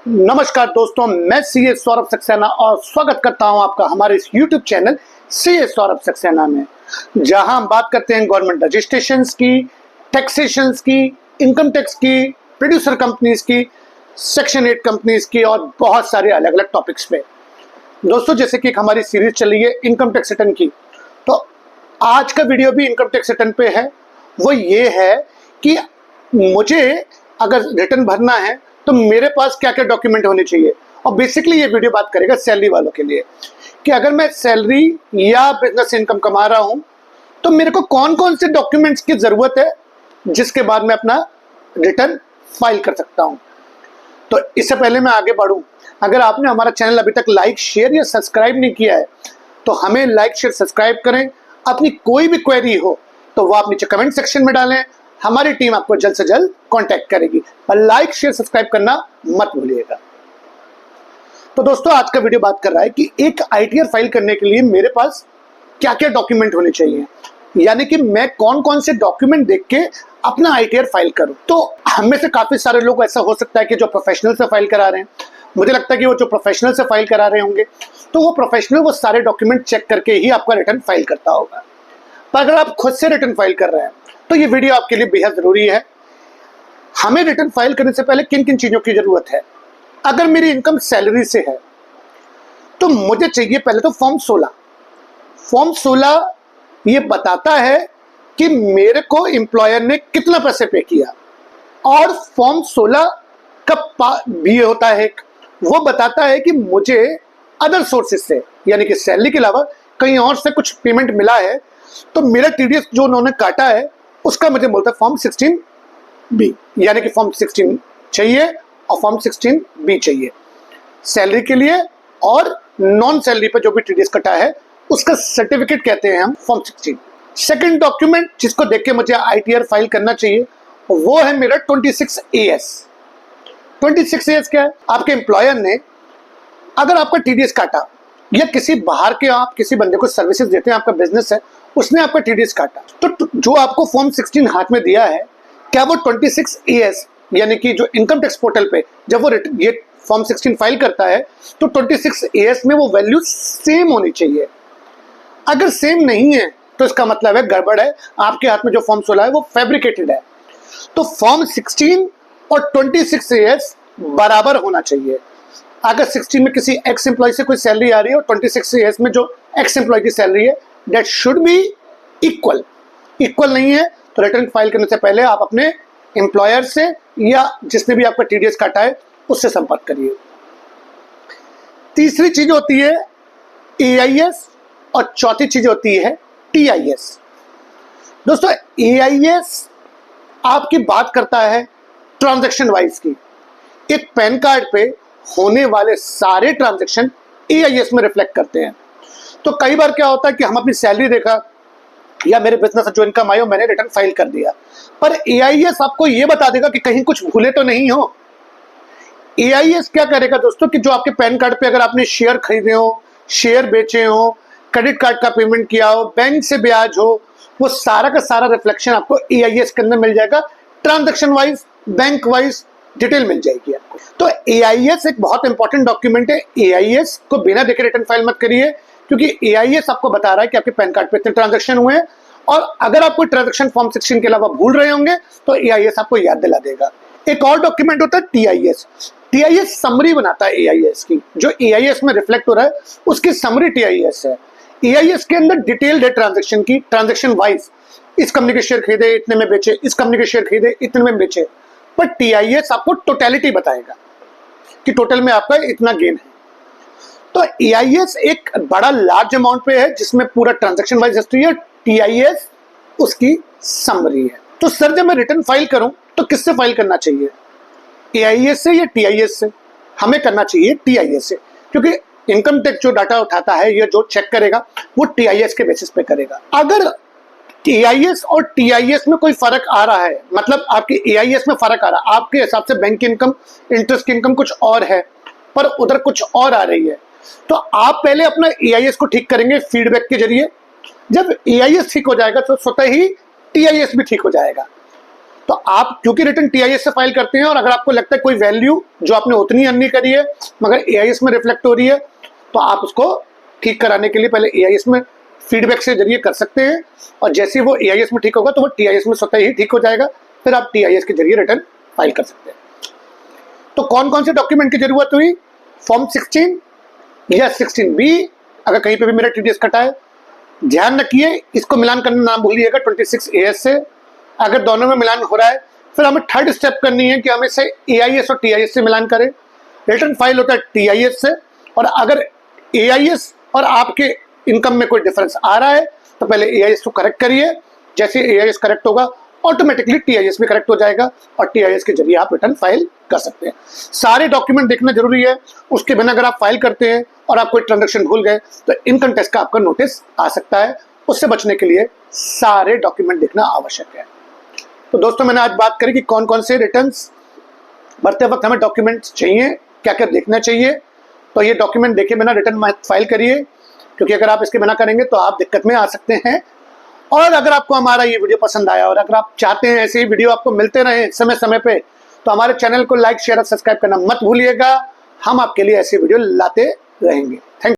नमस्कार दोस्तों, मैं सीए सौरभ सक्सेना और स्वागत करता हूं आपका हमारे इस YouTube channel CA Saurabh Saxena में, जहां हम बात करते हैं गवर्नमेंट रजिस्ट्रेशंस की, टैक्सेशंस की, इनकम टैक्स की, प्रोड्यूसर कंपनीज की, सेक्शन 8 कंपनीज की और बहुत सारे अलग अलग टॉपिक्स पे। दोस्तों, जैसे कि एक हमारी सीरीज चल रही है इनकम टैक्स रिटर्न की, तो आज का वीडियो भी इनकम टैक्स रिटर्न पे है। वो ये है कि मुझे अगर रिटर्न भरना है तो मेरे पास क्या क्या डॉक्यूमेंट होने चाहिए। और बेसिकली ये वीडियो बात करेगा सैलरी वालों के लिए कि अगर मैं सैलरी या बिजनेस इनकम कमा रहा हूं तो मेरे को कौन कौन से डॉक्यूमेंट्स की जरूरत है जिसके बाद मैं अपना रिटर्न फाइल कर सकता हूं। तो इससे पहले मैं आगे बढ़ूं, अगर आपने हमारा चैनल अभी तक लाइक शेयर या सब्सक्राइब नहीं किया है तो हमें लाइक शेयर सब्सक्राइब करें। अपनी कोई भी क्वेरी हो तो वो आप नीचे कमेंट सेक्शन में डालें, हमारी टीम आपको जल्द से जल्द कांटेक्ट करेगी। और लाइक शेयर सब्सक्राइब करना मत भूलिएगा। तो दोस्तों, आज का वीडियो बात कर रहा है कि एक आईटीआर फाइल करने के लिए मेरे पास क्या क्या डॉक्यूमेंट होने चाहिए, यानी कि मैं कौन कौन से डॉक्यूमेंट देख के अपना आईटीआर फाइल करूं। तो हम में से काफी सारे लोग ऐसा हो सकता है कि जो प्रोफेशनल से फाइल करा रहे हैं, मुझे लगता है कि वो जो प्रोफेशनल से फाइल करा रहे होंगे तो वो प्रोफेशनल वो सारे डॉक्यूमेंट चेक करके ही आपका रिटर्न फाइल करता होगा। पर अगर आप खुद से रिटर्न फाइल कर रहे हैं तो ये वीडियो आपके लिए बेहद जरूरी है। हमें रिटर्न फाइल करने से पहले किन किन चीजों की जरूरत है। अगर मेरी इनकम सैलरी से है तो मुझे चाहिए पहले तो फॉर्म 16। फॉर्म 16 ये बताता है कि मेरे को एम्प्लॉयर ने कितना पैसे पे किया, और फॉर्म 16 का भी होता है, वो बताता है कि मुझे अदर सोर्सेज से, यानी कि सैलरी के अलावा कहीं और से कुछ पेमेंट मिला है तो मेरा टीडीएस जो उन्होंने काटा है उसका मुझे बोलता है फॉर्म 16B, यानी कि फॉर्म 16 चाहिए और फॉर्म 16B चाहिए सैलरी के लिए, और नॉन सैलरी पे जो भी टीडीएस कटा है उसका सर्टिफिकेट कहते हैं हम फॉर्म 16। सेकंड डॉक्यूमेंट जिसको देख के मुझे आईटीआर फाइल करना चाहिए वो है मेरा 26AS। 26AS क्या है? आपके एम्प्लॉयर ने अगर आपका टीडीएस काटा या किसी बाहर के आप किसी बंदे को सर्विसेज देते हैं, आपका बिजनेस है, उसने आपका टीडीएस काटा, तो जो आपको फॉर्म 16 हाथ में दिया है, क्या वो 26AS यानी कि जो इनकम टैक्स पोर्टल पे जब वो ये फॉर्म 16 फाइल करता है तो 26AS में वो वैल्यू सेम होनी चाहिए। अगर सेम नहीं है तो इसका मतलब है गड़बड़ है, आपके हाथ में जो फॉर्म 16 है वो फैब्रिकेटेड है। तो फॉर्म 16 और 26AS बराबर होना चाहिए। अगर 16 में किसी एक्स एम्प्लॉय से कोई सैलरी आ रही है और 26AS में जो एक्स एम्प्लॉय की सैलरी है, that should be equal. Equal नहीं है तो रिटर्न फाइल करने से पहले आप अपने एम्प्लॉयर से या जिसने भी आपका टीडीएस काटा है उससे संपर्क करिए। तीसरी चीज होती है AIS और चौथी चीज होती है TIS। दोस्तों, AIS आपकी बात करता है ट्रांजैक्शन वाइज की। एक पैन कार्ड पे होने वाले सारे ट्रांजैक्शन AIS में रिफ्लेक्ट करते हैं। तो कई बार क्या होता है कि हम अपनी सैलरी देखा या मेरे बिजनेस से जो इनकम आई हो मैंने रिटर्न फाइल कर दिया, पर AIS आपको ये बता देगा कि कहीं कुछ भूले तो नहीं हो। AIS क्या करेगा दोस्तों कि जो आपके पैन कार्ड पे अगर आपने शेयर खरीदे हो, शेयर बेचे हो, क्रेडिट कार्ड का पेमेंट किया हो, बैंक से ब्याज हो, वो सारा का सारा रिफ्लेक्शन आपको AIS के अंदर मिल जाएगा। Transaction wise, bank wise detail मिल जाएगी आपको। तो AIS एक बहुत इंपॉर्टेंट डॉक्यूमेंट है। AIS को बिना देखे रिटर्न फाइल मत करिए, क्योंकि AIS आपको बता रहा है कि आपके पैन कार्ड पे इतने ट्रांजैक्शन हुए हैं, और अगर आप कोई ट्रांजैक्शन फॉर्म 16 के अलावा भूल रहे होंगे तो AIS आपको याद दिला देगा। एक और डॉक्यूमेंट होता है TIS। TIS समरी बनाता है AIS की, जो AIS में रिफ्लेक्ट हो रहा है उसकी समरी TIS है। AIS के अंदर डिटेल्ड है ट्रांजैक्शन की, ट्रांजैक्शन वाइज, इस कंपनी के शेयर खरीदे इतने में बेचे, इस कंपनी के शेयर खरीदे इतने में बेचे, पर TIS आपको टोटलिटी बताएगा कि टोटल में आपका इतना गेन है। तो AIS एक बड़ा लार्ज अमाउंट पे है जिसमें पूरा ट्रांजैक्शन वाइज हिस्ट्री है, TIS उसकी समरी है। तो सर, जब मैं रिटर्न फाइल करूं तो किससे फाइल करना चाहिए, AIS से या TIS से? हमें करना चाहिए TIS से, क्योंकि इनकम टैक्स जो डाटा उठाता है या जो चेक करेगा वो TIS के बेसिस पे करेगा। अगर AIS और TIS में कोई फर्क आ रहा है, मतलब आपके AIS में फर्क आ रहा है, आपके हिसाब से बैंक की इनकम, इंटरेस्ट की इनकम कुछ और है पर उधर कुछ और आ रही है, तो आप पहले अपना AIS को ठीक करेंगे फीडबैक के जरिए। जब AIS ठीक हो जाएगा तो स्वतः ही TIS भी ठीक हो जाएगा। तो आप क्योंकि रिटर्न टीआईएस से फाइल करते हैं और अगर आपको लगता है कोई वैल्यू जो आपने उतनी अर्न नहीं करी है मगर एआईएस में रिफ्लेक्ट हो रही है तो आप उसको ठीक कराने के लिए पहले एआईएस में फीडबैक से जरिए कर सकते हैं और जैसे वो एआईएस में ठीक होगा तो वो टीआईएस में स्वतः ही ठीक हो जाएगा, फिर आप टीआईएस के जरिए रिटर्न फाइल कर सकते हैं। तो कौन कौन से डॉक्यूमेंट की जरूरत हुई? फॉर्म 16 या 16B अगर कहीं पे भी मेरा टीडीएस कटा है, ध्यान रखिए इसको मिलान करना ना भूलिएगा 26AS से। अगर दोनों में मिलान हो रहा है फिर हमें थर्ड स्टेप करनी है कि हम इसे एआईएस और टीआईएस से मिलान करें। रिटर्न फाइल होता है टीआईएस से और अगर एआईएस और आपके इनकम में कोई डिफरेंस आ रहा है तो पहले एआईएस को करेक्ट करिए, जैसे एआईएस करेक्ट होगा ऑटोमेटिकली टीआईएस भी करेक्ट हो जाएगा और टीआईएस के जरिए आप रिटर्न फाइल कर सकते हैं। सारे डॉक्यूमेंट देखना जरूरी है, उसके बिना अगर आप फाइल करते हैं और आप कोई ट्रांजेक्शन भूल गए तो इनकम टैक्स का आपका नोटिस आ सकता है। उससे बचने के लिए सारे डॉक्यूमेंट देखना आवश्यक है। तो दोस्तों मैंने आज बात करी कि कौन कौन से रिटर्न्स भरते वक्त हमें डॉक्यूमेंट्स चाहिए, क्या क्या देखना चाहिए। तो ये डॉक्यूमेंट देखे बिना रिटर्न फाइल करिए, क्योंकि अगर आप इसके बिना करेंगे तो आप दिक्कत में आ सकते हैं। और अगर आपको हमारा ये वीडियो पसंद आया और अगर आप चाहते हैं ऐसे ही वीडियो आपको मिलते रहे समय समय पे, तो हमारे चैनल को लाइक शेयर और सब्सक्राइब करना मत भूलिएगा। हम आपके लिए ऐसे वीडियो लाते रहेंगे। Thank you.